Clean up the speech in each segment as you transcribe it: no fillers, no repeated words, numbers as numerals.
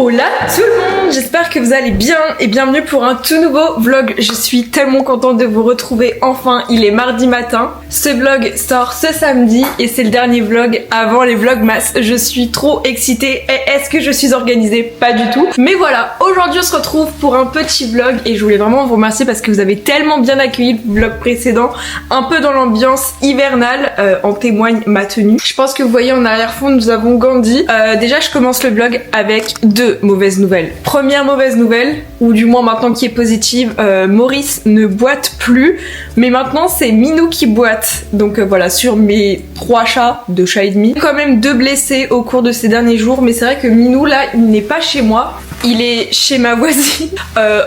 Hola tout le monde, j'espère que vous allez bien et bienvenue pour un tout nouveau vlog. Je suis tellement contente de vous retrouver enfin, il est mardi matin. Ce vlog sort ce samedi et c'est le dernier vlog avant les vlogmas. Je suis trop excitée et est-ce que je suis organisée? Pas du tout. Mais voilà, aujourd'hui on se retrouve pour un petit vlog et je voulais vraiment vous remercier parce que vous avez tellement bien accueilli le vlog précédent. Un peu dans l'ambiance hivernale, en témoigne ma tenue. Je pense que vous voyez en arrière-fond nous avons Gandhi. Déjà je commence le vlog avec deux mauvaises nouvelles. Première mauvaise nouvelle, ou du moins maintenant qui est positive, Maurice ne boite plus, mais maintenant c'est Minou qui boite. Donc voilà, sur mes 3 chats, 2 chats et demi, quand même 2 blessés au cours de ces derniers jours, mais c'est vrai que Minou là, il n'est pas chez moi. Il est chez ma voisine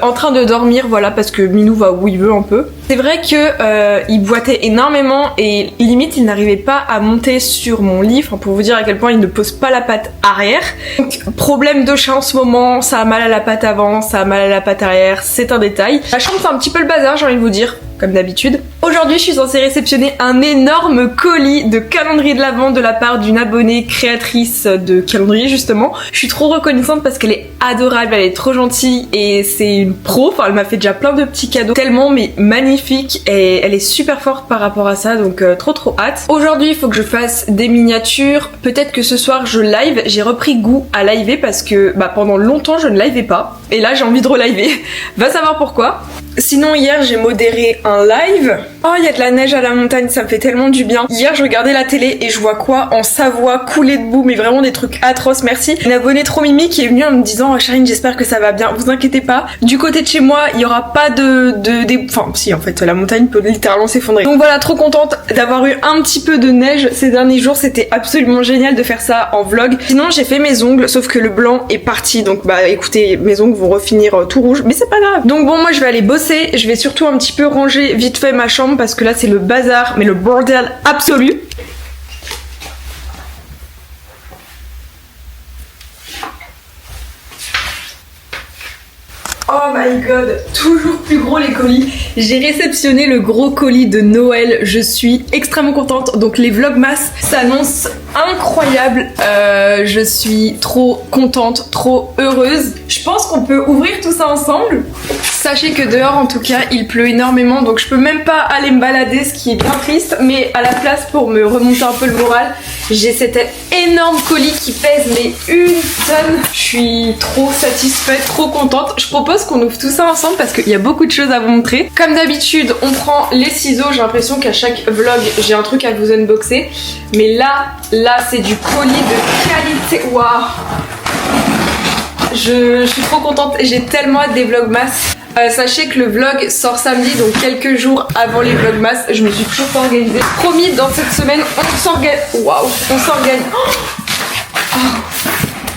en train de dormir, voilà, parce que Minou va où il veut un peu. C'est vrai que il boitait énormément et limite il n'arrivait pas à monter sur mon lit, enfin pour vous dire à quel point il ne pose pas la patte arrière. Donc problème de chat en ce moment, ça a mal à la patte avant, ça a mal à la patte arrière, c'est un détail. La chambre c'est un petit peu le bazar, j'ai envie de vous dire, comme d'habitude. Aujourd'hui je suis censée réceptionner un énorme colis de calendrier de l'Avent de la part d'une abonnée créatrice de calendrier justement. Je suis trop reconnaissante parce qu'elle est adorable, elle est trop gentille et c'est une pro, enfin elle m'a fait déjà plein de petits cadeaux tellement mais magnifique et elle est super forte par rapport à ça, donc trop hâte. Aujourd'hui il faut que je fasse des miniatures, peut-être que ce soir je live, j'ai repris goût à liver parce que pendant longtemps je ne livais pas et là j'ai envie de reliver, va savoir pourquoi. Sinon hier j'ai modéré un live. Oh il y a de la neige à la montagne, ça me fait tellement du bien. Hier je regardais la télé et je vois quoi en Savoie couler de boue, mais vraiment des trucs atroces, merci. Une abonnée trop mimi qui est venue en me disant oh, Charline j'espère que ça va bien, vous inquiétez pas. Du côté de chez moi il y aura pas enfin si en fait la montagne peut littéralement s'effondrer. Donc voilà, trop contente d'avoir eu un petit peu de neige ces derniers jours, c'était absolument génial de faire ça en vlog. Sinon j'ai fait mes ongles sauf que le blanc est parti, donc écoutez mes ongles vont refinir tout rouge, mais c'est pas grave. Donc bon moi je vais aller bosser. Je vais surtout un petit peu ranger vite fait ma chambre parce que là c'est le bazar, mais le bordel absolu. Oh my god, toujours plus gros les colis. J'ai réceptionné le gros colis de Noël, je suis extrêmement contente. Donc les vlogmas s'annoncent incroyables. Je suis trop contente, trop heureuse. Je pense qu'on peut ouvrir tout ça ensemble. Sachez que dehors en tout cas il pleut énormément, donc je peux même pas aller me balader, ce qui est bien triste. Mais à la place, pour me remonter un peu le moral, j'ai cet énorme colis qui pèse mais 1 tonne. Je suis trop satisfaite, trop contente. Je propose qu'on ouvre tout ça ensemble parce qu'il y a beaucoup de choses à vous montrer. Comme d'habitude, on prend les ciseaux. J'ai l'impression qu'à chaque vlog, j'ai un truc à vous unboxer. Mais là c'est du colis de qualité. Waouh! Je suis trop contente et j'ai tellement hâte des vlogmas. Sachez que le vlog sort samedi, donc quelques jours avant les vlogmas. Je me suis toujours pas organisée. Promis, dans cette semaine, on s'organise. Waouh, on s'organise. Oh,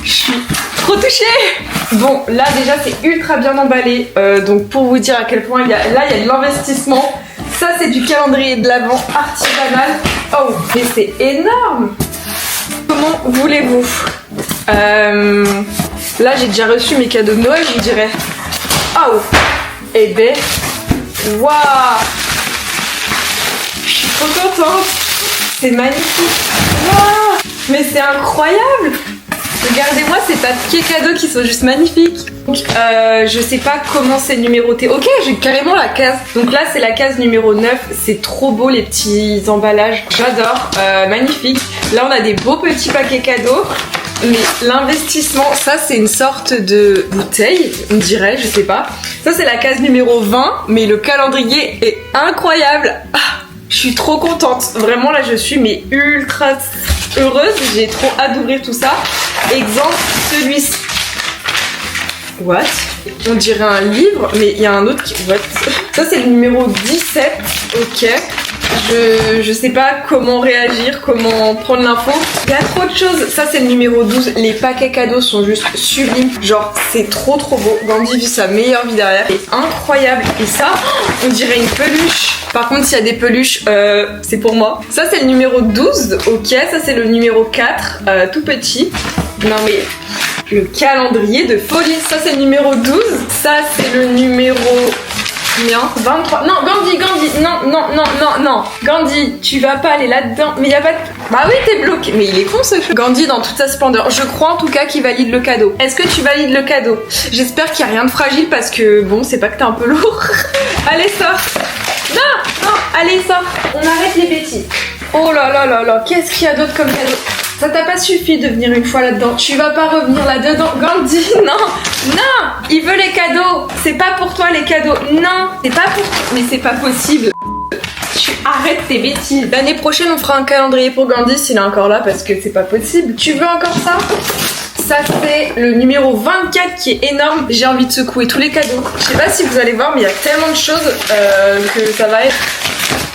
je suis trop touchée. Bon, là déjà c'est ultra bien emballé. Donc pour vous dire à quel point il y a de l'investissement. Ça c'est du calendrier de l'Avent artisanal. Oh, mais c'est énorme. Comment voulez-vous? Là j'ai déjà reçu mes cadeaux de Noël, je vous dirais. Oh, et ben, waouh, je suis trop contente, c'est magnifique, waouh, mais c'est incroyable. Regardez-moi ces papiers cadeaux qui sont juste magnifiques. Donc je sais pas comment c'est numéroté. Ok, j'ai carrément la case. Donc là c'est la case numéro 9. C'est trop beau les petits emballages. J'adore, magnifique. Là on a des beaux petits paquets cadeaux. Mais l'investissement, ça c'est une sorte de bouteille, on dirait, je sais pas. Ça c'est la case numéro 20, mais le calendrier est incroyable. Ah, je suis trop contente. Vraiment là je suis mais ultra heureuse. J'ai trop hâte d'ouvrir tout ça. Exemple, celui-ci. What? On dirait un livre, mais il y a un autre qui... What? Ça c'est le numéro 17, ok. Je sais pas comment réagir, comment prendre l'info. Il y a trop de choses. Ça c'est le numéro 12. Les paquets cadeaux sont juste sublimes. Genre c'est trop beau. Gandhi vit sa meilleure vie derrière. C'est incroyable. Et ça, on dirait une peluche. Par contre s'il y a des peluches, c'est pour moi. Ça c'est le numéro 12. Ok, ça c'est le numéro 4. Tout petit. Non mais... Le calendrier de folie. Ça c'est le numéro 12. Ça c'est le numéro Combien? 23. Non, Gandhi, non. Gandhi, tu vas pas aller là-dedans. Mais y a pas de... Bah oui, t'es bloqué. Mais il est con ce jeu. Gandhi dans toute sa splendeur. Je crois en tout cas qu'il valide le cadeau. Est-ce que tu valides le cadeau? J'espère qu'il y a rien de fragile parce que bon, c'est pas que t'es un peu lourd. Allez, sors. Non, allez, sors. On arrête les bêtises. Oh là là là là, qu'est-ce qu'il y a d'autre comme cadeau? Ça t'a pas suffi de venir une fois là-dedans. Tu vas pas revenir là-dedans. Gandhi, non. Il veut les cadeaux. C'est pas pour toi les cadeaux. Non, c'est pas pour toi. Mais c'est pas possible. Tu arrêtes tes bêtises. L'année prochaine, on fera un calendrier pour Gandhi s'il est encore là parce que c'est pas possible. Tu veux encore ça? Ça c'est le numéro 24 qui est énorme. J'ai envie de secouer tous les cadeaux. Je sais pas si vous allez voir mais il y a tellement de choses que ça va être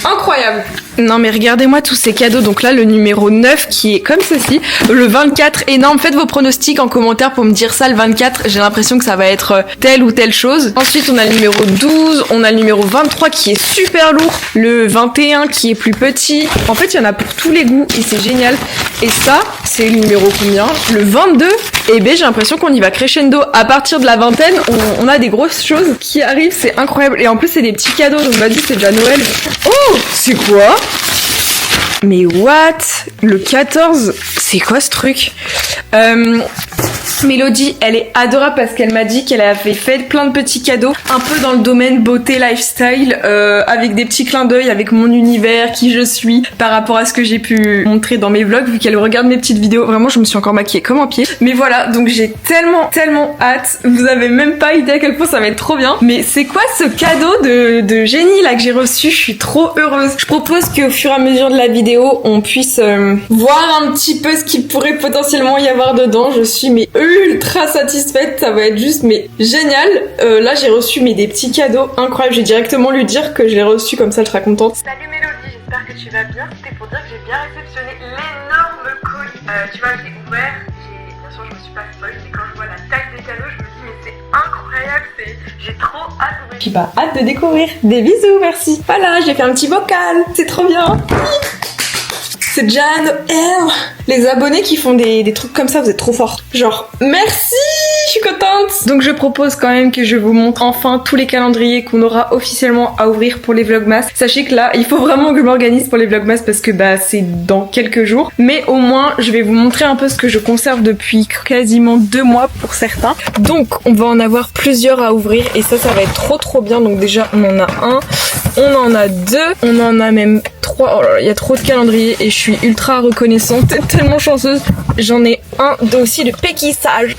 incroyable. Non mais regardez-moi tous ces cadeaux. Donc là le numéro 9 qui est comme ceci. Le 24 énorme. Faites vos pronostics en commentaire pour me dire ça. Le 24 j'ai l'impression que ça va être telle ou telle chose. Ensuite on a le numéro 12. On a le numéro 23 qui est super lourd. Le 21 qui est plus petit. En fait il y en a pour tous les goûts et c'est génial. Et ça c'est le numéro combien? Le 22. Et ben j'ai l'impression qu'on y va crescendo. À partir de la vingtaine on a des grosses choses qui arrivent. C'est incroyable. Et en plus c'est des petits cadeaux. Donc vas-y c'est déjà Noël. Oh c'est quoi? Mais what? Le 14, c'est quoi ce truc? Mélodie, elle est adorable parce qu'elle m'a dit qu'elle avait fait plein de petits cadeaux, un peu dans le domaine beauté, lifestyle, avec des petits clins d'œil, avec mon univers, qui je suis, par rapport à ce que j'ai pu montrer dans mes vlogs, vu qu'elle regarde mes petites vidéos. Vraiment, je me suis encore maquillée comme un pied. Mais voilà, donc j'ai tellement hâte. Vous avez même pas idée à quel point ça va être trop bien. Mais c'est quoi ce cadeau de génie là que j'ai reçu? Je suis trop heureuse. Je propose qu'au fur et à mesure de la vidéo, on puisse voir un petit peu ce qu'il pourrait potentiellement y avoir dedans. Je suis mais ultra satisfaite, ça va être juste mais génial. Là j'ai reçu des petits cadeaux incroyables. J'ai directement lui dire que je l'ai reçu, comme ça elle sera contente. Salut Mélodie, j'espère que tu vas bien. C'était pour dire que j'ai bien réceptionné l'énorme colis. Tu vois, je l'ai ouvert, bien sûr je me suis pas spoil, mais quand je vois la taille des cadeaux, je me dis mais c'est incroyable, j'ai trop hâte d'ouvrir. J'ai pas hâte de découvrir. Des bisous, merci. Voilà, j'ai fait un petit vocal, c'est trop bien. C'est déjà Noël. Les abonnés qui font des trucs comme ça, vous êtes trop forts. Genre, merci, je suis contente. Donc je propose quand même que je vous montre enfin tous les calendriers qu'on aura officiellement à ouvrir pour les Vlogmas. Sachez que là, il faut vraiment que je m'organise pour les Vlogmas parce que c'est dans quelques jours. Mais au moins, je vais vous montrer un peu ce que je conserve depuis quasiment 2 mois pour certains. Donc on va en avoir plusieurs à ouvrir et ça va être trop bien. Donc déjà, on en a un, on en a 2, on en a même 3. Oh là là, il y a trop de calendriers et je suis ultra reconnaissante, tellement chanceuse. J'en ai un aussi de péquissage.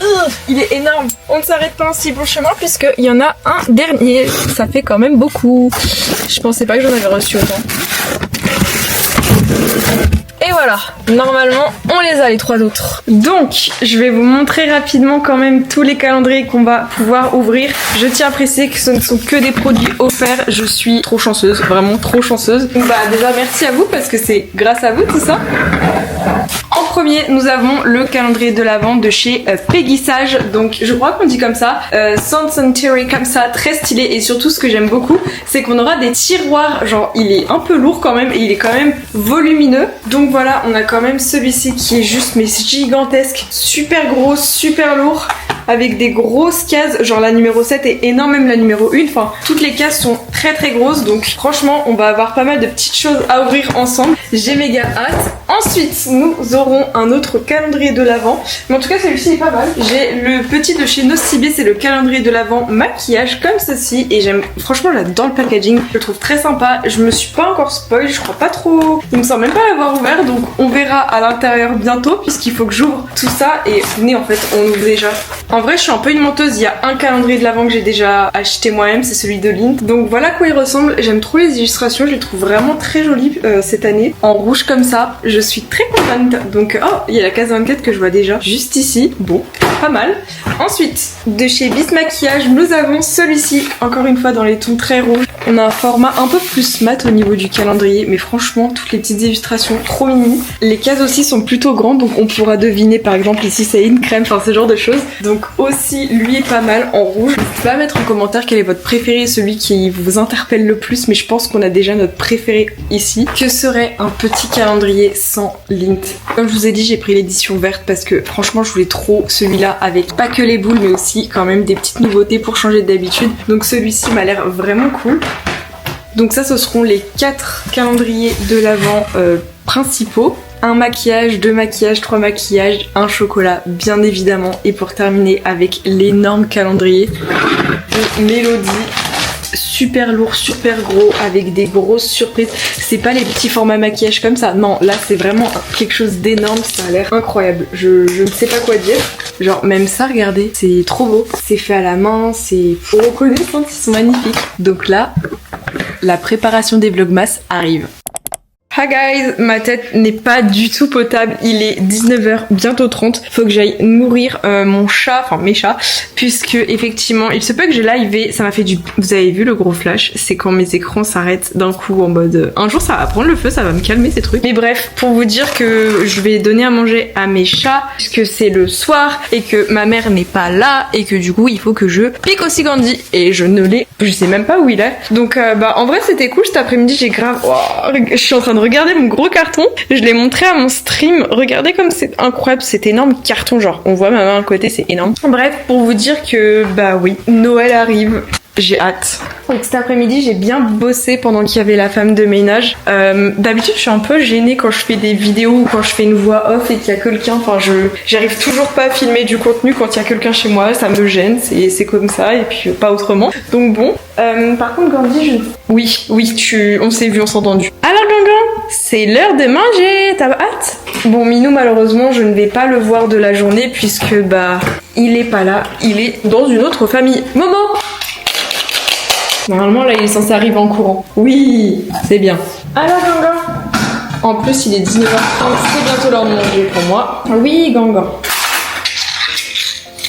Il est énorme. On ne s'arrête pas en si bon chemin puisqu'il y en a un dernier. Ça fait quand même beaucoup. Je pensais pas que j'en avais reçu autant. Et voilà, normalement on les a les 3 autres. Donc je vais vous montrer rapidement quand même tous les calendriers qu'on va pouvoir ouvrir. Je tiens à préciser que ce ne sont que des produits offerts. Je suis trop chanceuse, vraiment trop chanceuse. Donc déjà merci à vous parce que c'est grâce à vous tout ça. En premier, nous avons le calendrier de l'Avent de chez Péguissage. Donc je crois qu'on dit comme ça, Centenary comme ça, très stylé. Et surtout ce que j'aime beaucoup, c'est qu'on aura des tiroirs. Genre il est un peu lourd quand même et il est quand même volumineux. Donc voilà, on a quand même celui-ci qui est juste mais gigantesque, super gros, super lourd, avec des grosses cases. Genre la numéro 7 est énorme, même la numéro 1. Enfin, toutes les cases sont très grosses. Donc franchement, on va avoir pas mal de petites choses à ouvrir ensemble. J'ai méga hâte. Ensuite, nous aurons un autre calendrier de l'Avent. Mais en tout cas, celui-ci est pas mal. J'ai le petit de chez Nocibé, c'est le calendrier de l'Avent maquillage comme ceci. Et j'aime, franchement, j'adore le packaging. Je le trouve très sympa. Je me suis pas encore spoil, je crois pas trop. Il me semble même pas l'avoir ouvert. Donc on verra à l'intérieur bientôt, puisqu'il faut que j'ouvre tout ça. Et venez, en fait, on ouvre déjà. En vrai, je suis un peu une menteuse. Il y a un calendrier de l'Avent que j'ai déjà acheté moi-même, c'est celui de Lint. Donc voilà à quoi il ressemble. J'aime trop les illustrations. Je les trouve vraiment très jolies cette année. En rouge comme ça. Je suis très contente. Donc, oh, il y a la case 24 que je vois déjà juste ici. Bon, pas mal. Ensuite, de chez Bis Maquillage, nous avons celui-ci. Encore une fois dans les tons très rouges. On a un format un peu plus mat au niveau du calendrier, mais franchement, toutes les petites illustrations trop mini. Les cases aussi sont plutôt grandes, donc on pourra deviner par exemple ici c'est une crème, enfin ce genre de choses. Donc aussi, lui est pas mal en rouge. N'hésitez pas à mettre en commentaire quel est votre préféré, celui qui vous interpelle le plus, mais je pense qu'on a déjà notre préféré ici. Que serait un petit calendrier sans Lindt? Comme je vous ai dit, j'ai pris l'édition verte parce que franchement, je voulais trop celui-là avec pas que les boules, mais aussi quand même des petites nouveautés pour changer d'habitude. Donc celui-ci m'a l'air vraiment cool. Donc ça, ce seront les 4 calendriers de l'Avent principaux. Un maquillage, 2 maquillages, 3 maquillages, un chocolat bien évidemment. Et pour terminer avec l'énorme calendrier de Mélodie. Super lourd, super gros, avec des grosses surprises. C'est pas les petits formats maquillage comme ça. Non, là c'est vraiment quelque chose d'énorme. Ça a l'air incroyable. Je ne sais pas quoi dire. Genre même ça, regardez, c'est trop beau. C'est fait à la main, c'est... Faut reconnaître, ils sont magnifiques. Donc là, la préparation des vlogmas arrive. Hi guys, ma tête n'est pas du tout potable, il est 19h, bientôt 30, faut que j'aille nourrir mon chat, enfin mes chats, puisque effectivement, il se peut que j'ai livé, ça m'a fait du... Vous avez vu le gros flash, c'est quand mes écrans s'arrêtent d'un coup en mode... Un jour ça va prendre le feu, ça va me calmer ces trucs. Mais bref, pour vous dire que je vais donner à manger à mes chats, puisque c'est le soir, et que ma mère n'est pas là, et que du coup il faut que je pique aussi Gandhi, et je ne l'ai... Je sais même pas où il est. Donc en vrai c'était cool, cet après-midi j'ai grave... Oh, je suis en train de regardez mon gros carton, je l'ai montré à mon stream, regardez comme c'est incroyable, cet énorme carton, genre on voit ma main à côté, c'est énorme. Bref, pour vous dire que bah oui, Noël arrive. J'ai hâte. Donc cet après-midi, j'ai bien bossé pendant qu'il y avait la femme de ménage. D'habitude, je suis un peu gênée quand je fais des vidéos ou quand je fais une voix off et qu'il y a quelqu'un. Enfin, j'arrive toujours pas à filmer du contenu quand il y a quelqu'un chez moi. Ça me gêne, c'est comme ça et puis pas autrement. Donc bon. Par contre, Gandhi, Oui, on s'est vu, on s'est entendu. Alors Gangan, c'est l'heure de manger. T'as hâte? Bon, Minou, malheureusement, je ne vais pas le voir de la journée puisque bah, il est pas là. Il est dans une autre famille. Momo! Normalement, là, il est censé arriver en courant. Oui, c'est bien. Alors, Gangan. En plus, il est 19h30, c'est bientôt l'heure de manger pour moi. Oui, Gangan.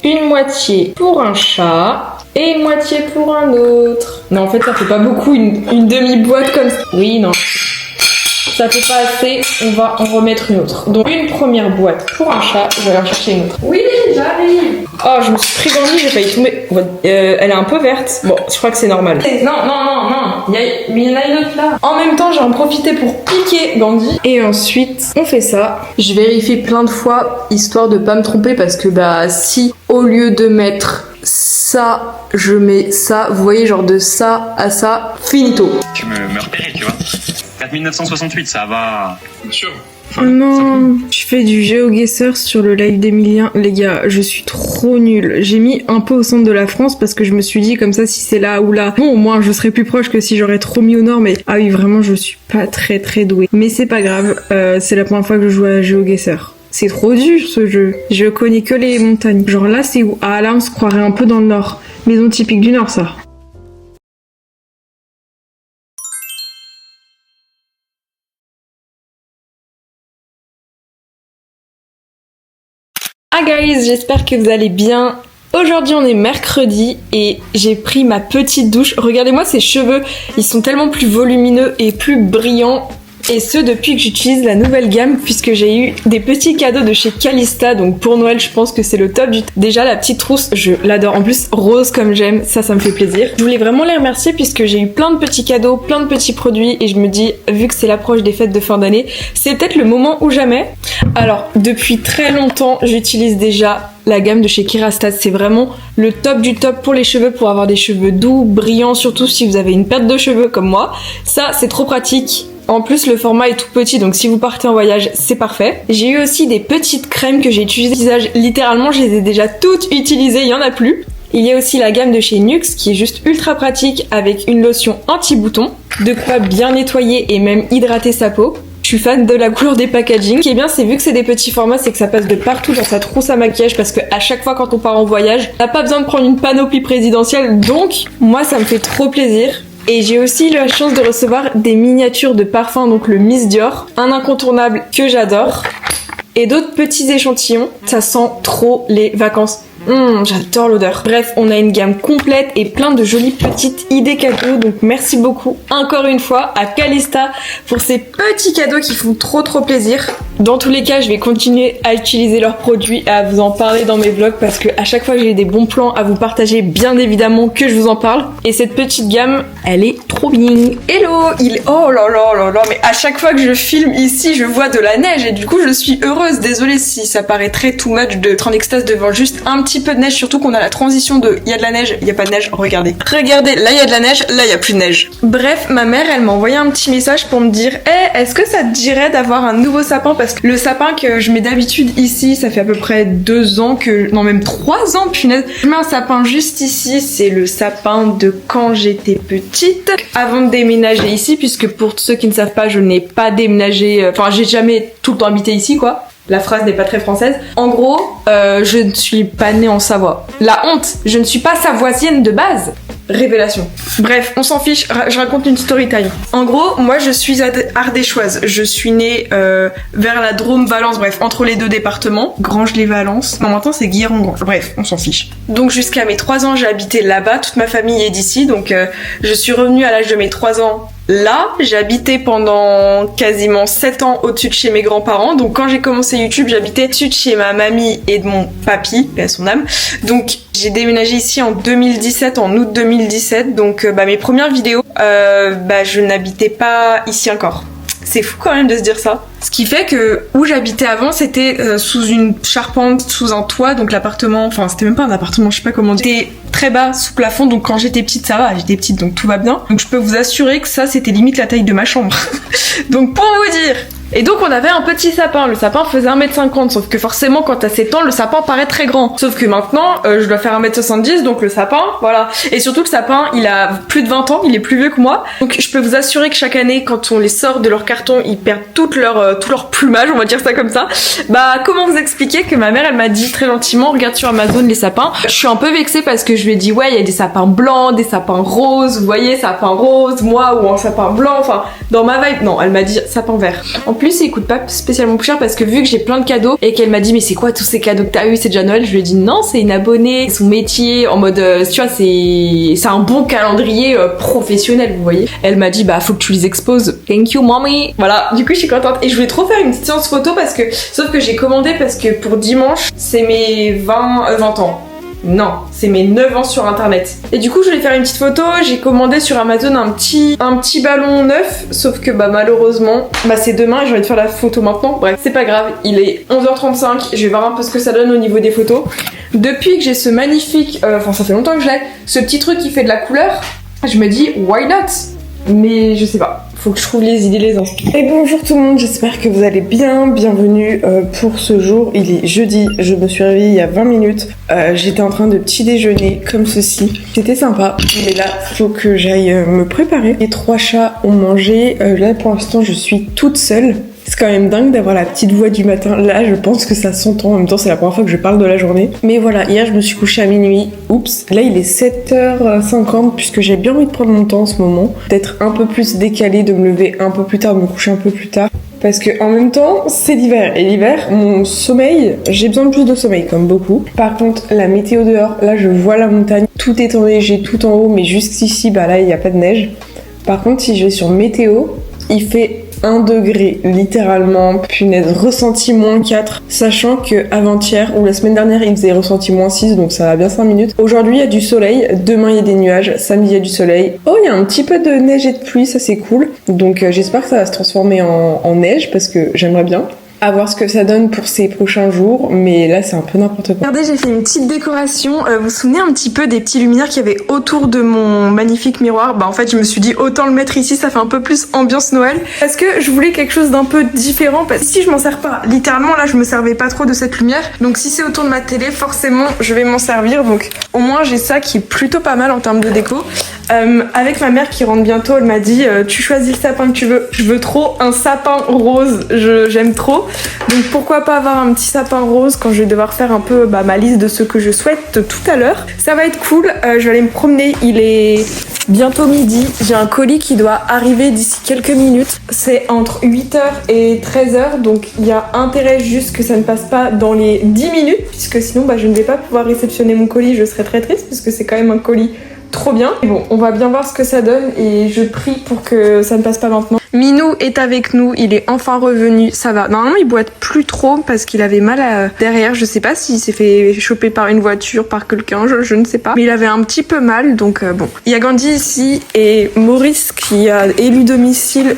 Une moitié pour un chat et une moitié pour un autre. Non, en fait, ça fait pas beaucoup, une demi-boîte comme ça. Oui, non. Ça fait pas assez, on va en remettre une autre. Donc une première boîte pour un chat, je vais aller en chercher une autre. Oui, j'arrive. Oh, je me suis pris Gandhi, j'ai failli tomber. Elle est un peu verte. Bon, je crois que c'est normal. Non. Mais il y en a une autre là. En même temps, j'ai en profité pour piquer Gandhi. Et ensuite, on fait ça. Je vérifie plein de fois, histoire de pas me tromper, parce que bah si au lieu de mettre ça, je mets ça, vous voyez, genre de ça à ça, finito. Tu me repérais, tu vois. 4968, ça va. Bien sûr. Enfin, non, je fais du GeoGuessr sur le live d'Emilien. Les gars, je suis trop nulle. J'ai mis un peu au centre de la France parce que je me suis dit comme ça, si c'est là ou là, bon, au moins je serais plus proche que si j'aurais trop mis au nord. Mais ah oui, vraiment, je suis pas très douée. Mais c'est pas grave, c'est la première fois que je joue à GeoGuessr. C'est trop dur ce jeu. Je connais que les montagnes. Genre là, c'est où? Ah là, on se croirait un peu dans le nord. Maison typique du nord, ça. Ah guys, j'espère que vous allez bien. Aujourd'hui on est mercredi et j'ai pris ma petite douche. Regardez-moi ces cheveux, ils sont tellement plus volumineux et plus brillants. Et ce depuis que j'utilise la nouvelle gamme, puisque j'ai eu des petits cadeaux de chez Calista. Donc pour Noël, je pense que c'est le top du... Déjà la petite trousse, je l'adore. En plus rose comme j'aime, ça me fait plaisir. Je voulais vraiment les remercier puisque j'ai eu plein de petits cadeaux, plein de petits produits. Et je me dis, vu que c'est l'approche des fêtes de fin d'année, c'est peut-être le moment ou jamais. Alors depuis très longtemps, j'utilise déjà la gamme de chez Kerastase. C'est vraiment le top du top pour les cheveux, pour avoir des cheveux doux, brillants, surtout si vous avez une perte de cheveux comme moi. Ça, c'est trop pratique. En plus, le format est tout petit, donc si vous partez en voyage, c'est parfait. J'ai eu aussi des petites crèmes que j'ai utilisées. Littéralement, je les ai déjà toutes utilisées, il y en a plus. Il y a aussi la gamme de chez Nuxe qui est juste ultra pratique avec une lotion anti-bouton, de quoi bien nettoyer et même hydrater sa peau. Je suis fan de la couleur des packaging. Ce qui est bien, c'est vu que c'est des petits formats, c'est que ça passe de partout dans sa trousse à maquillage parce que à chaque fois quand on part en voyage, t'as pas besoin de prendre une panoplie présidentielle. Donc, moi, ça me fait trop plaisir. Et j'ai aussi eu la chance de recevoir des miniatures de parfums, donc le Miss Dior, un incontournable que j'adore, et d'autres petits échantillons. Ça sent trop les vacances. J'adore l'odeur. Bref, on a une gamme complète et plein de jolies petites idées cadeaux. Donc merci beaucoup encore une fois à Calista pour ces petits cadeaux qui font trop plaisir. Dans tous les cas, je vais continuer à utiliser leurs produits et à vous en parler dans mes vlogs parce que à chaque fois que j'ai des bons plans à vous partager, bien évidemment que je vous en parle. Et cette petite gamme, elle est trop bien. Hello, oh là là, mais à chaque fois que je filme ici, je vois de la neige et du coup je suis heureuse. Désolée si ça paraît très too much d'être en extase devant juste un petit peu de neige, surtout qu'on a la transition de il y a de la neige, il y a pas de neige, regardez, là il y a de la neige, là il y a plus de neige. Bref, ma mère elle m'a envoyé un petit message pour me dire hey, est-ce que ça te dirait d'avoir un nouveau sapin, parce que le sapin que je mets d'habitude ici, ça fait à peu près 2 ans que, non même 3 ans, punaise, je mets un sapin juste ici, c'est le sapin de quand j'étais petite, avant de déménager ici, puisque pour ceux qui ne savent pas, je n'ai pas déménagé, enfin j'ai jamais tout le temps habité ici quoi. La phrase n'est pas très française. En gros, je ne suis pas née en Savoie. La honte, je ne suis pas savoisienne de base. Révélation. Bref, on s'en fiche, je raconte une story time. En gros, moi je suis ardéchoise. Je suis née vers la Drôme, Valence, bref, entre les deux départements. Granges-les-Valence. Non, maintenant c'est Guiron-Grange. Bref, on s'en fiche. Donc jusqu'à mes 3 ans, j'ai habité là-bas. Toute ma famille est d'ici. Donc je suis revenue à l'âge de mes 3 ans. Là, j'ai habité pendant quasiment 7 ans au-dessus de chez mes grands-parents. Donc quand j'ai commencé YouTube, j'habitais au-dessus de chez ma mamie et de mon papy, paix à son âme. Donc j'ai déménagé ici en 2017, en août 2017. Donc mes premières vidéos, je n'habitais pas ici encore. C'est fou quand même de se dire ça. Ce qui fait que où j'habitais avant, c'était sous une charpente, sous un toit, donc l'appartement, enfin c'était même pas un appartement, je sais pas comment dire. C'était très bas, sous plafond, donc quand j'étais petite, ça va, j'étais petite, donc tout va bien. Donc je peux vous assurer que ça, c'était limite la taille de ma chambre. Donc pour vous dire. Et donc on avait un petit sapin, le sapin faisait 1m50, sauf que forcément quand t'as 7 ans, le sapin paraît très grand. Sauf que maintenant, je dois faire 1m70, donc le sapin, voilà. Et surtout le sapin, il a plus de 20 ans, il est plus vieux que moi. Donc je peux vous assurer que chaque année, quand on les sort de leur carton, ils perdent tout leur plumage, on va dire ça comme ça. Comment vous expliquer que ma mère, elle m'a dit très gentiment, regarde sur Amazon les sapins. Je suis un peu vexée parce que je lui ai dit, ouais, il y a des sapins blancs, des sapins roses, vous voyez, sapin rose, moi, ou un sapin blanc, enfin, dans ma vibe, non, elle m'a dit sapin vert. En plus, il coûte pas spécialement plus cher parce que vu que j'ai plein de cadeaux et qu'elle m'a dit mais c'est quoi tous ces cadeaux que t'as eu, c'est déjà Noël, je lui ai dit non, c'est une abonnée, son métier, en mode tu vois, c'est un bon calendrier professionnel, vous voyez. Elle m'a dit faut que tu les exposes. Thank you mommy. Voilà, du coup je suis contente et je voulais trop faire une petite séance photo parce que, sauf que j'ai commandé parce que pour dimanche c'est mes 20 ans. Non, c'est mes 9 ans sur internet. Et du coup, je voulais faire une petite photo. J'ai commandé sur Amazon un petit ballon neuf. Sauf que malheureusement, c'est demain et j'ai envie de faire la photo maintenant. Bref, c'est pas grave. Il est 11h35. Je vais voir un peu ce que ça donne au niveau des photos. Depuis que j'ai ce magnifique... ça fait longtemps que je l'ai. Ce petit truc qui fait de la couleur. Je me dis, why not? Mais je sais pas. Faut que je trouve les idées, les instants. Et bonjour tout le monde, j'espère que vous allez bien. Bienvenue pour ce jour. Il est jeudi, je me suis réveillée il y a 20 minutes. J'étais en train de petit déjeuner comme ceci. C'était sympa, mais là, faut que j'aille me préparer. Les 3 chats ont mangé. Là, pour l'instant, je suis toute seule. C'est quand même dingue d'avoir la petite voix du matin. Là, je pense que ça s'entend. En même temps, c'est la première fois que je parle de la journée. Mais voilà, hier, je me suis couchée à minuit. Oups. Là, il est 7h50 puisque j'ai bien envie de prendre mon temps en ce moment. D'être un peu plus décalée, de me lever un peu plus tard, de me coucher un peu plus tard. Parce que en même temps, c'est l'hiver. Et l'hiver, mon sommeil, j'ai besoin de plus de sommeil, comme beaucoup. Par contre, la météo dehors, là, je vois la montagne. Tout est enneigé, tout en haut. Mais jusqu'ici, là, il n'y a pas de neige. Par contre, si je vais sur météo, il fait 1 degré, littéralement, punaise, ressenti -4, sachant que avant-hier ou la semaine dernière il faisait ressenti -6, donc ça va bien 5 minutes. Aujourd'hui il y a du soleil, demain il y a des nuages, samedi il y a du soleil. Oh, il y a un petit peu de neige et de pluie, ça c'est cool. Donc j'espère que ça va se transformer en neige parce que j'aimerais bien. À voir ce que ça donne pour ces prochains jours, mais là c'est un peu n'importe quoi. Regardez, j'ai fait une petite décoration. Vous vous souvenez un petit peu des petits luminaires qu'il y avait autour de mon magnifique miroir? En fait je me suis dit autant le mettre ici, ça fait un peu plus ambiance Noël. Parce que je voulais quelque chose d'un peu différent, parce que si je m'en sers pas, littéralement là je me servais pas trop de cette lumière. Donc si c'est autour de ma télé, forcément je vais m'en servir. Donc au moins j'ai ça qui est plutôt pas mal en termes de déco. Avec ma mère qui rentre bientôt, elle m'a dit tu choisis le sapin que tu veux. Je veux trop un sapin rose, j'aime trop. Donc pourquoi pas avoir un petit sapin rose quand je vais devoir faire un peu ma liste de ce que je souhaite tout à l'heure. Ça va être cool, je vais aller me promener, il est bientôt midi. J'ai un colis qui doit arriver d'ici quelques minutes. C'est entre 8h et 13h, donc il y a intérêt juste que ça ne passe pas dans les 10 minutes, puisque sinon je ne vais pas pouvoir réceptionner mon colis, je serai très triste, parce que c'est quand même un colis trop bien. Bon, on va bien voir ce que ça donne et je prie pour que ça ne passe pas maintenant. Minou est avec nous, il est enfin revenu, ça va. Normalement il boite plus trop parce qu'il avait mal derrière, je sais pas s'il s'est fait choper par une voiture, par quelqu'un, je ne sais pas. Mais il avait un petit peu mal, donc bon. Il y a Gandhi ici et Maurice qui a élu domicile.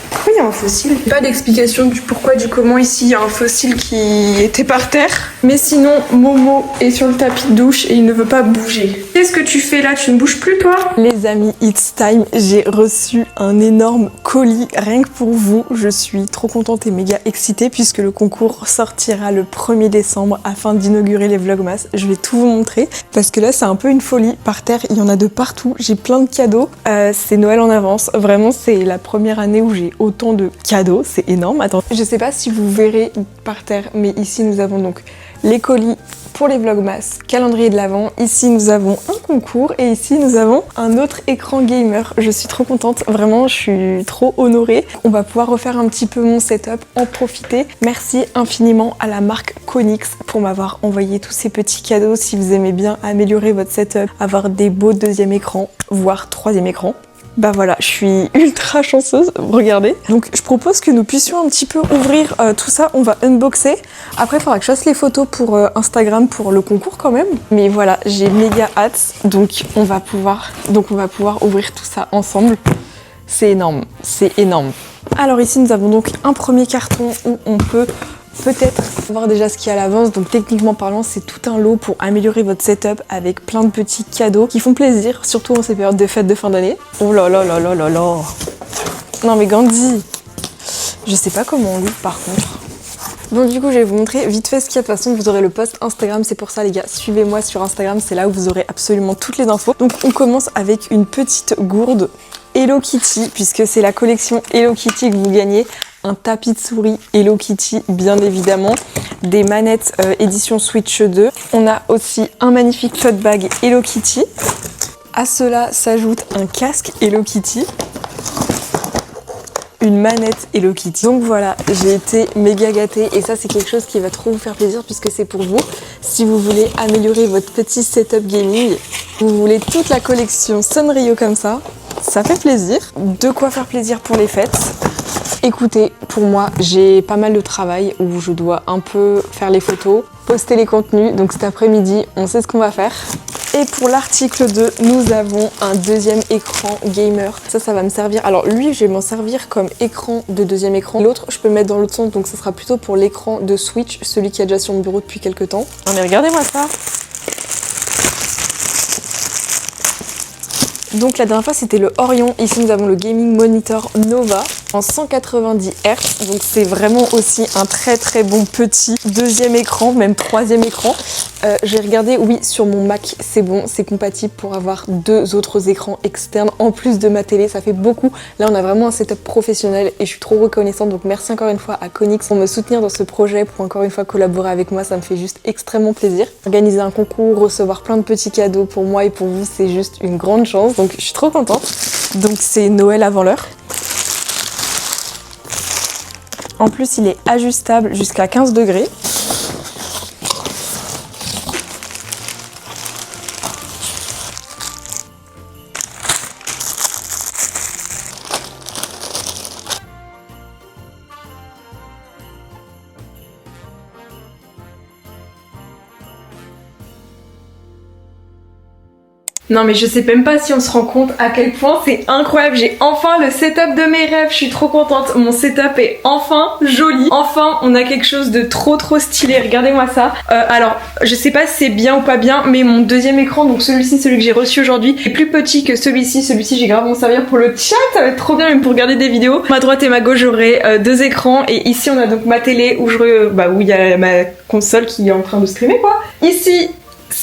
Pourquoi il y a un fossile? Pas d'explication du pourquoi, du comment ici il y a un fossile qui était par terre. Mais sinon, Momo est sur le tapis de douche et il ne veut pas bouger. Qu'est-ce que tu fais là? Tu ne bouges plus toi? Les amis, it's time, j'ai reçu un énorme colis rien que pour vous. Je suis trop contente et méga excitée puisque le concours sortira le 1er décembre afin d'inaugurer les vlogmas. Je vais tout vous montrer parce que là c'est un peu une folie. Par terre il y en a de partout, j'ai plein de cadeaux. C'est Noël en avance, vraiment c'est la première année où j'ai autant de cadeaux, c'est énorme. Attends, je sais pas si vous verrez par terre, mais ici nous avons donc les colis pour les vlogmas, calendrier de l'Avent. Ici nous avons un concours et ici nous avons un autre écran gamer. Je suis trop contente, vraiment je suis trop honorée. On va pouvoir refaire un petit peu mon setup, en profiter. Merci infiniment à la marque Konix pour m'avoir envoyé tous ces petits cadeaux. Si vous aimez bien améliorer votre setup, avoir des beaux deuxième écran, voire troisième écran. Bah voilà, je suis ultra chanceuse, regardez. Donc je propose que nous puissions un petit peu ouvrir tout ça, on va unboxer. Après il faudra que je fasse les photos pour Instagram pour le concours quand même. Mais voilà, j'ai méga hâte, donc on va pouvoir ouvrir tout ça ensemble. C'est énorme, c'est énorme. Alors ici nous avons donc un premier carton où on peut peut-être voir déjà ce qu'il y a à l'avance. Donc techniquement parlant, c'est tout un lot pour améliorer votre setup avec plein de petits cadeaux qui font plaisir, surtout en ces périodes de fêtes de fin d'année. Oh là là là là là là. Non mais Gandhi, je sais pas comment on l'ouvre par contre. Bon du coup je vais vous montrer vite fait ce qu'il y a. De toute façon vous aurez le post Instagram, c'est pour ça les gars, suivez-moi sur Instagram, c'est là où vous aurez absolument toutes les infos. Donc on commence avec une petite gourde Hello Kitty, puisque c'est la collection Hello Kitty que vous gagnez. Un tapis de souris Hello Kitty, bien évidemment. Des manettes édition Switch 2. On a aussi un magnifique tote bag Hello Kitty. À cela s'ajoute un casque Hello Kitty. Une manette Hello Kitty. Donc voilà, j'ai été méga gâtée et ça c'est quelque chose qui va trop vous faire plaisir puisque c'est pour vous. Si vous voulez améliorer votre petit setup gaming, vous voulez toute la collection Sanrio comme ça fait plaisir. De quoi faire plaisir pour les fêtes. Écoutez, pour moi, j'ai pas mal de travail où je dois un peu faire les photos, poster les contenus. Donc cet après-midi, on sait ce qu'on va faire. Et pour l'article 2, nous avons un deuxième écran gamer. Ça va me servir. Alors lui, je vais m'en servir comme écran de deuxième écran. L'autre, je peux le mettre dans l'autre sens, donc ça sera plutôt pour l'écran de Switch, celui qui est déjà sur mon bureau depuis quelques temps. Non mais regardez-moi ça. Donc la dernière fois c'était le Orion, ici nous avons le Gaming Monitor Nova en 190 Hz, donc c'est vraiment aussi un très très bon petit deuxième écran, même troisième écran. J'ai regardé, oui sur mon Mac c'est bon, c'est compatible pour avoir deux autres écrans externes en plus de ma télé, ça fait beaucoup. Là on a vraiment un setup professionnel et je suis trop reconnaissante, donc merci encore une fois à Konix pour me soutenir dans ce projet, pour encore une fois collaborer avec moi, ça me fait juste extrêmement plaisir. Organiser un concours, recevoir plein de petits cadeaux pour moi et pour vous, c'est juste une grande chance, donc je suis trop contente. Donc c'est Noël avant l'heure. En plus, il est ajustable jusqu'à 15 degrés. Non mais je sais même pas si on se rend compte à quel point c'est incroyable, j'ai enfin le setup de mes rêves, je suis trop contente, mon setup est enfin joli, enfin on a quelque chose de trop stylé, regardez-moi ça. Alors je sais pas si c'est bien ou pas bien, mais mon deuxième écran, donc celui-ci, celui que j'ai reçu aujourd'hui, est plus petit que celui-ci j'ai grave m'en servir pour le chat, ça va être trop bien même pour regarder des vidéos. Ma droite et ma gauche j'aurai deux écrans et ici on a donc ma télé où il y a ma console qui est en train de streamer quoi. Ici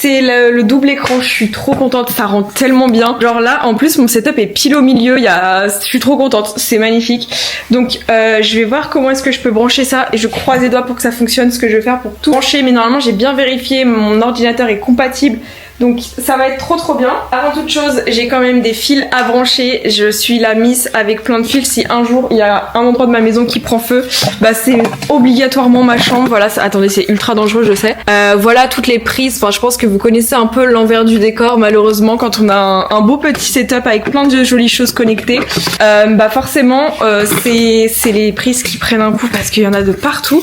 c'est le double écran, je suis trop contente, ça rend tellement bien. Genre là, en plus mon setup est pile au milieu, je suis trop contente, c'est magnifique. Donc je vais voir comment est-ce que je peux brancher ça et je croise les doigts pour que ça fonctionne, ce que je vais faire pour tout brancher. Mais normalement j'ai bien vérifié, mon ordinateur est compatible. Donc ça va être trop bien. Avant toute chose, j'ai quand même des fils à brancher. Je suis la miss avec plein de fils. Si un jour il y a un endroit de ma maison qui prend feu, bah c'est obligatoirement ma chambre. Voilà, attendez, c'est ultra dangereux, je sais. Voilà toutes les prises. Enfin, je pense que vous connaissez un peu l'envers du décor. Malheureusement, quand on a un beau petit setup avec plein de jolies choses connectées, bah forcément c'est les prises qui prennent un coup parce qu'il y en a de partout.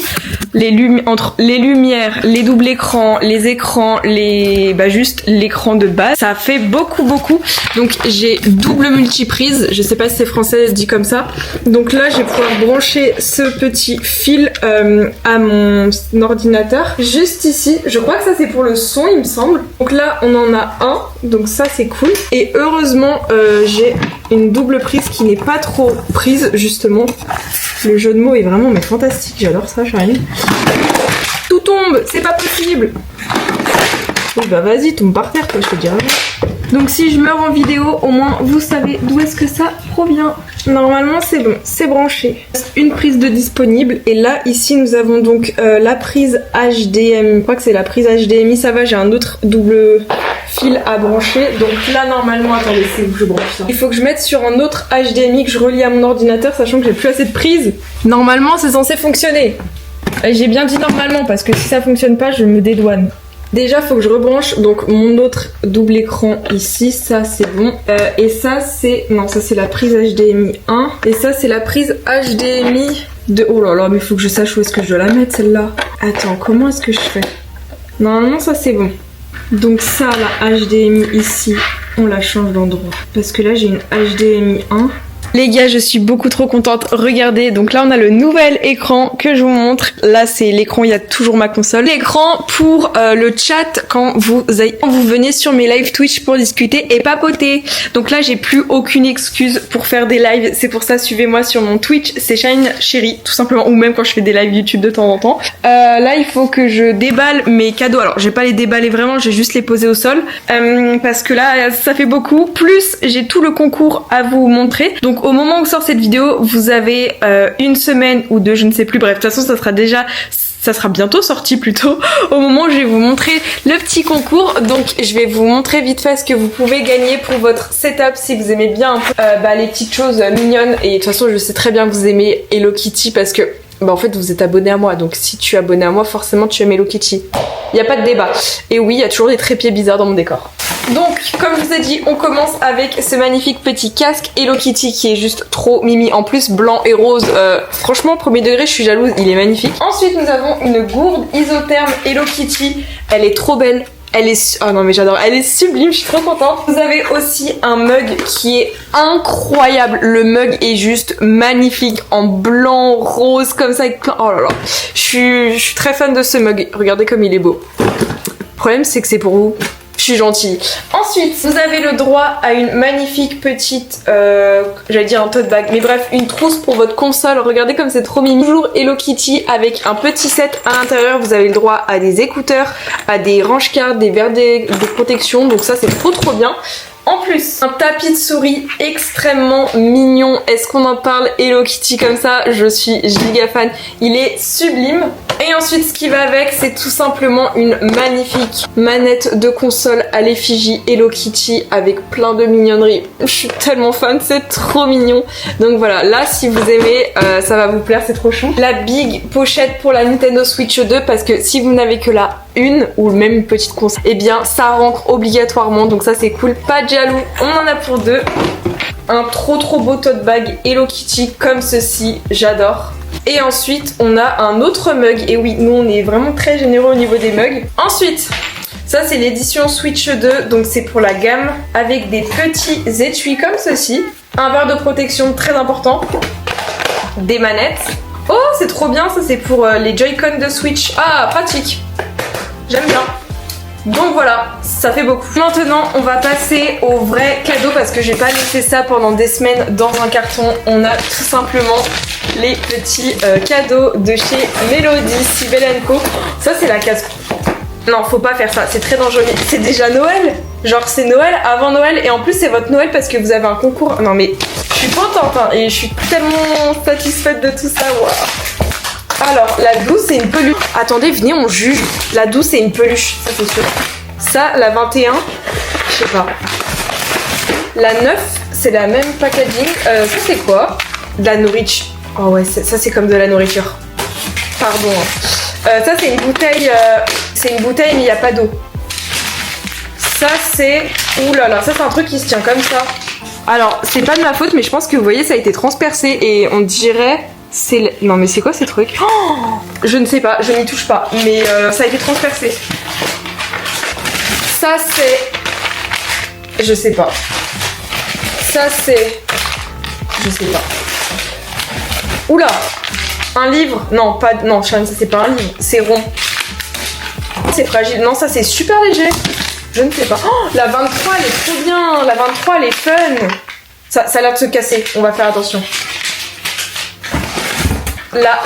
Entre les lumières, les doubles écrans, les écrans, juste l'écran de base, ça fait beaucoup. Donc j'ai double multiprise, je sais pas si c'est français dit comme ça. Donc là je vais pouvoir brancher ce petit fil à mon ordinateur juste ici. Je crois que ça c'est pour le son, il me semble. Donc là on en a un, donc ça c'est cool. Et heureusement j'ai une double prise qui n'est pas trop prise justement. Le jeu de mots est vraiment fantastique, j'adore ça, Charline. Tout tombe, c'est pas possible. Oui bah vas-y, tombe par terre, quoi, je te dirais. Donc si je meurs en vidéo, au moins vous savez d'où est-ce que ça provient. Normalement c'est bon, c'est branché. Une prise de disponible. Et là, ici, nous avons donc la prise HDMI. Je crois que c'est la prise HDMI, ça va, j'ai un autre double fil à brancher. Donc là, normalement, attendez, c'est où je branche ça. Il faut que je mette sur un autre HDMI que je relie à mon ordinateur, sachant que j'ai plus assez de prises. Normalement, c'est censé fonctionner. Et j'ai bien dit normalement, parce que si ça fonctionne pas, je me dédouane. Déjà, faut que je rebranche donc mon autre double écran ici, ça c'est bon. Et ça c'est... Non, ça c'est la prise HDMI 1. Et ça c'est la prise HDMI de... Oh là là, mais faut que je sache où est-ce que je dois la mettre celle-là. Attends, comment est-ce que je fais? Normalement ça c'est bon. Donc ça, la HDMI ici, on la change d'endroit. Parce que là j'ai une HDMI 1. Les gars, je suis beaucoup trop contente. Regardez, donc là on a le nouvel écran que je vous montre. Là c'est l'écran, il y a toujours ma console. L'écran pour le chat quand vous venez sur mes live Twitch pour discuter et papoter. Donc là j'ai plus aucune excuse pour faire des lives. C'est pour ça, suivez-moi sur mon Twitch, c'est Shine Chérie tout simplement. Ou même quand je fais des lives YouTube de temps en temps. Là il faut que je déballe mes cadeaux. Alors je vais pas les déballer vraiment, je vais juste les poser au sol. Parce que là ça fait beaucoup. Plus j'ai tout le concours à vous montrer. Donc au moment où sort cette vidéo, vous avez une semaine ou deux, je ne sais plus, bref, de toute façon ça sera bientôt sorti plutôt, au moment où je vais vous montrer le petit concours. Donc je vais vous montrer vite fait ce que vous pouvez gagner pour votre setup si vous aimez bien un peu les petites choses mignonnes. Et de toute façon je sais très bien que vous aimez Hello Kitty parce que en fait vous êtes abonné à moi, donc si tu es abonné à moi forcément tu aimes Hello Kitty. Il n'y a pas de débat. Et oui, il y a toujours des trépieds bizarres dans mon décor. Donc, comme je vous ai dit, on commence avec ce magnifique petit casque Hello Kitty qui est juste trop mimi. En plus, blanc et rose. Franchement, premier degré, je suis jalouse. Il est magnifique. Ensuite, nous avons une gourde isotherme Hello Kitty. Elle est trop belle. Elle est... Oh non mais j'adore, elle est sublime, je suis trop contente. Vous avez aussi un mug qui est incroyable. Le mug est juste magnifique, en blanc, rose, comme ça, avec plein... Oh là là, je suis très fan de ce mug. Regardez comme il est beau. Le problème, c'est que c'est pour vous. Je suis gentille. Ensuite, vous avez le droit à une magnifique petite, j'allais dire un tote bag, mais bref, une trousse pour votre console. Regardez comme c'est trop mimi. Toujours Hello Kitty avec un petit set à l'intérieur. Vous avez le droit à des écouteurs, à des range-cards, des verres de protection. Donc ça, c'est trop bien. En plus, un tapis de souris extrêmement mignon. Est-ce qu'on en parle Hello Kitty comme ça? Je suis giga fan. Il est sublime. Et ensuite, ce qui va avec, c'est tout simplement une magnifique manette de console à l'effigie Hello Kitty avec plein de mignonneries. Je suis tellement fan, c'est trop mignon. Donc voilà, là, si vous aimez, ça va vous plaire, c'est trop chou. La big pochette pour la Nintendo Switch 2, parce que si vous n'avez que la une ou même une petite console, eh bien, ça rentre obligatoirement. Donc ça, c'est cool. Pas de jaloux, on en a pour deux. Un trop beau tote bag Hello Kitty comme ceci, j'adore. Et ensuite, on a un autre mug. Et oui, nous, on est vraiment très généreux au niveau des mugs. Ensuite, ça, c'est l'édition Switch 2. Donc, c'est pour la gamme avec des petits étuis comme ceci. Un verre de protection très important. Des manettes. Oh, c'est trop bien. Ça, c'est pour les Joy-Con de Switch. Ah, pratique. J'aime bien. Donc voilà, ça fait beaucoup. Maintenant, on va passer au vrai cadeau parce que j'ai pas laissé ça pendant des semaines dans un carton. On a tout simplement les petits cadeaux de chez Melody, Sibel & Co. Ça, c'est la case Non, faut pas faire ça, c'est très dangereux. C'est déjà Noël. Genre c'est Noël avant Noël et en plus c'est votre Noël parce que vous avez un concours. Non mais je suis contente hein, et je suis tellement satisfaite de tout ça. Wow. Alors la 12 c'est une peluche. Attendez, venez on juge. La 12 c'est une peluche, ça c'est sûr. Ça, la 21, je sais pas. La 9 c'est la même packaging. Ça c'est quoi? De la nourriture. Oh ouais, ça c'est comme de la nourriture. Pardon. Ça c'est une bouteille. C'est une bouteille mais il n'y a pas d'eau. Ça c'est... Ouh là là, ça c'est un truc qui se tient comme ça. Alors, c'est pas de ma faute, mais je pense que vous voyez, ça a été transpercé et on dirait... Non mais c'est quoi ces trucs? Oh, je ne sais pas, je n'y touche pas, mais ça a été transpercé. Ça c'est... Je sais pas. Ça c'est... Je sais pas. Oula! Un livre? Non, pas... Non, Sharon, ça c'est pas un livre, c'est rond. C'est fragile. Non, ça c'est super léger. Je ne sais pas. Oh, la 23, elle est trop bien. La 23, elle est fun. Ça a l'air de se casser. On va faire attention. La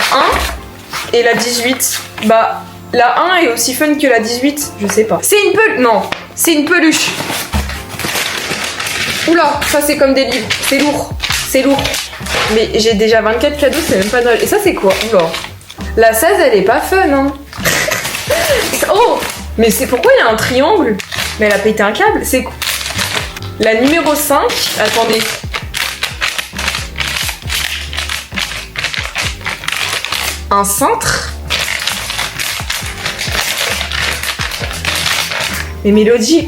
1 et la 18. Bah, la 1 est aussi fun que la 18. Je sais pas. C'est une peluche. Non, c'est une peluche. Oula, ça c'est comme des livres. C'est lourd. C'est lourd. Mais j'ai déjà 24 cadeaux, c'est même pas Noël. Et ça c'est quoi? Oula. La 16, elle est pas fun, hein. Oh! Mais c'est pourquoi il y a un triangle? Mais elle a pété un câble, c'est quoi? La numéro 5, attendez. Un cintre? Mais Mélodie,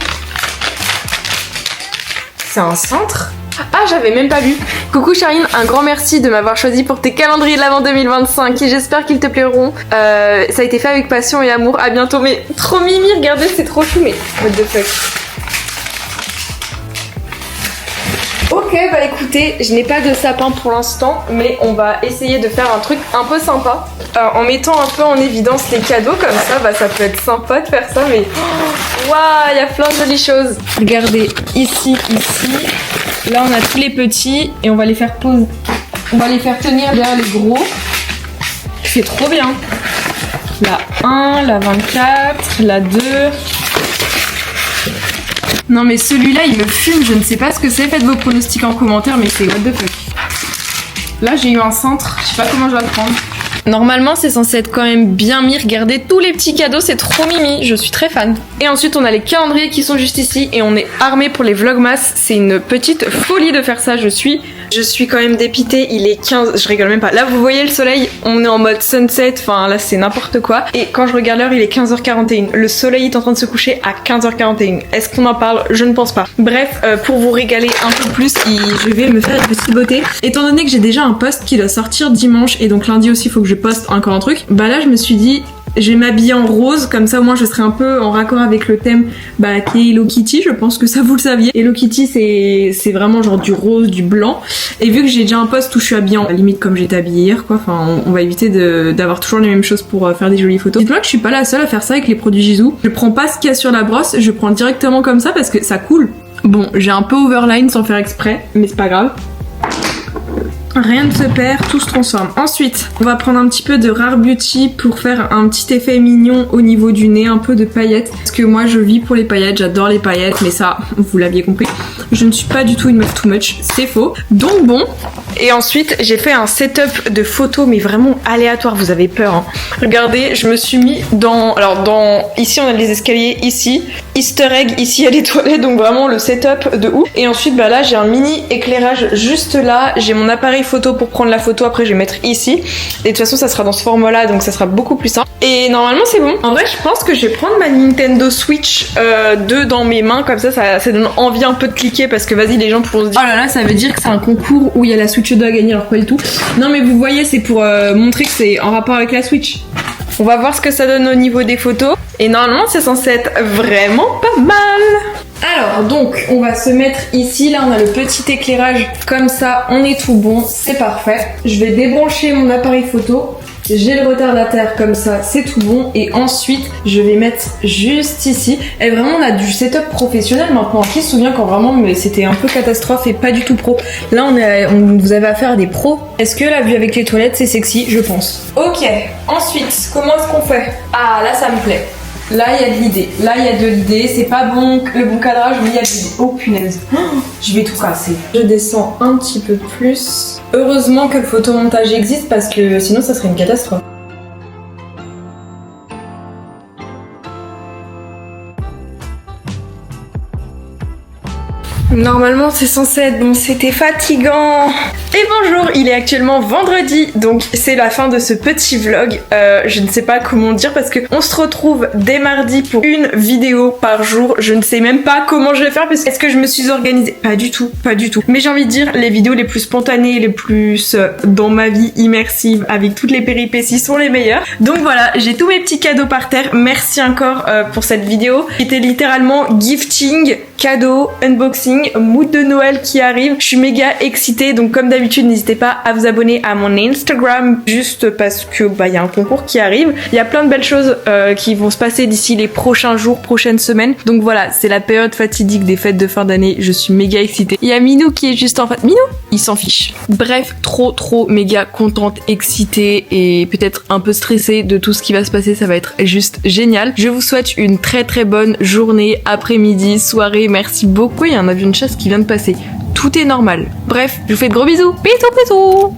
c'est un cintre? Ah, j'avais même pas vu. Coucou Charline, un grand merci de m'avoir choisi pour tes calendriers de l'Avent 2025 et j'espère qu'ils te plairont. Ça a été fait avec passion et amour. À bientôt. Mais trop mimi, regardez, c'est trop chou. Mais what the fuck. Ok, bah écoutez, je n'ai pas de sapin pour l'instant, mais on va essayer de faire un truc un peu sympa. En mettant un peu en évidence les cadeaux comme ça, bah ça peut être sympa de faire ça, mais... Waouh, il y a plein de jolies choses. Regardez, ici. Là, on a tous les petits et on va les faire poser. On va les faire tenir derrière les gros. C'est trop bien. La 1, la 24, la 2... Non mais celui-là il me fume, je ne sais pas ce que c'est, faites vos pronostics en commentaire mais c'est what the fuck. Là j'ai eu un cintre, je sais pas comment je vais le prendre. Normalement c'est censé être quand même bien mis, regardez tous les petits cadeaux, c'est trop mimi, je suis très fan. Et ensuite on a les calendriers qui sont juste ici et on est armé pour les vlogmas, c'est une petite folie de faire ça, je suis quand même dépitée, il est 15, je rigole même pas. Là vous voyez le soleil, on est en mode sunset, enfin là c'est n'importe quoi. Et quand je regarde l'heure il est 15h41, le soleil est en train de se coucher à 15h41. Est-ce qu'on en parle? Je ne pense pas. Bref, pour vous régaler un peu plus, je vais me faire une petite beauté. Étant donné que j'ai déjà un post qui doit sortir dimanche et donc lundi aussi il faut que je poste encore un truc, bah là je me suis dit je vais m'habiller en rose, comme ça au moins je serai un peu en raccord avec le thème qui est Hello Kitty, je pense que ça vous le saviez. Hello Kitty c'est vraiment genre du rose, du blanc. Et vu que j'ai déjà un post où je suis habillée en limite comme j'étais habillée hier quoi, enfin on va éviter d'avoir toujours les mêmes choses pour faire des jolies photos. Dites-moi que je suis pas la seule à faire ça avec les produits Jisoo. Je prends pas ce qu'il y a sur la brosse, je prends directement comme ça parce que ça coule. Bon, j'ai un peu overline sans faire exprès, mais c'est pas grave. Rien ne se perd, tout se transforme. Ensuite, on va prendre un petit peu de Rare Beauty pour faire un petit effet mignon au niveau du nez, un peu de paillettes. Parce que moi je vis pour les paillettes, j'adore les paillettes, mais ça, vous l'aviez compris. Je ne suis pas du tout une meuf too much, c'est faux. Donc bon, et ensuite j'ai fait un setup de photos, mais vraiment aléatoire, vous avez peur. Hein. Regardez, je me suis mis ici on a les escaliers, ici, Easter egg, ici il y a les toilettes, donc vraiment le setup de ouf. Et ensuite bah là j'ai un mini éclairage juste là, j'ai mon appareil photo pour prendre la photo, après je vais mettre ici. Et de toute façon ça sera dans ce format là, donc ça sera beaucoup plus simple. Et normalement c'est bon. En vrai je pense que je vais prendre ma Nintendo Switch 2 dans mes mains, comme ça donne envie un peu de cliquer parce que vas-y les gens pourront se dire oh là là ça veut dire que c'est un concours où il y a la Switch 2 à gagner, alors pas du tout. Non mais vous voyez c'est pour montrer que c'est en rapport avec la Switch. On va voir ce que ça donne au niveau des photos. Et normalement c'est censé être vraiment pas mal. Alors donc on va se mettre ici, là on a le petit éclairage comme ça, on est tout bon, c'est parfait. Je vais débrancher mon appareil photo, j'ai le retardateur comme ça, c'est tout bon. Et ensuite je vais mettre juste ici. Et vraiment on a du setup professionnel maintenant. Qui se souvient quand vraiment mais c'était un peu catastrophe et pas du tout pro. Là vous avez affaire à des pros. Est-ce que la vue avec les toilettes c'est sexy? Je pense. Ok, ensuite comment est-ce qu'on fait? Ah là ça me plaît. Je vais mettre ici, là on a le petit éclairage comme ça, c'est tout bon. Et ensuite je vais mettre juste ici. Et vraiment on a du setup professionnel maintenant. Qui se souvient quand vraiment mais c'était un peu catastrophe et pas du tout pro. Là on vous avez affaire à des pros. Est-ce que la vue avec les toilettes c'est sexy? Je pense. Ok, ensuite comment est-ce qu'on fait? Ah là ça me plaît. Là, il y a de l'idée. Là, il y a de l'idée. C'est pas bon, le bon cadrage, mais il y a de l'idée. Oh punaise. Je vais tout casser. Je descends un petit peu plus. Heureusement que le photomontage existe parce que sinon, ça serait une catastrophe. Normalement c'est censé être bon, c'était fatigant. Et bonjour, il est actuellement vendredi, donc c'est la fin de ce petit vlog. Je ne sais pas comment dire parce que on se retrouve dès mardi pour une vidéo par jour. Je ne sais même pas comment je vais faire parce que est-ce que je me suis organisée? Pas du tout, pas du tout. Mais j'ai envie de dire, les vidéos les plus spontanées, les plus dans ma vie immersive, avec toutes les péripéties sont les meilleures. Donc voilà, j'ai tous mes petits cadeaux par terre. Merci encore pour cette vidéo qui était littéralement gifting, cadeau, unboxing, mood de Noël qui arrive. Je suis méga excitée, donc comme d'habitude n'hésitez pas à vous abonner à mon Instagram juste parce que il y a un concours qui arrive. Il y a plein de belles choses qui vont se passer d'ici les prochains jours, prochaines semaines. Donc voilà, c'est la période fatidique des fêtes de fin d'année. Je suis méga excitée. Il y a Minou qui est juste en face. Minou, il s'en fiche. Bref, trop méga contente, excitée et peut-être un peu stressée de tout ce qui va se passer. Ça va être juste génial. Je vous souhaite une très bonne journée, après-midi, soirée. Merci beaucoup. Il y a un avion de chasse qui vient de passer. Tout est normal. Bref, je vous fais de gros bisous. Bisous.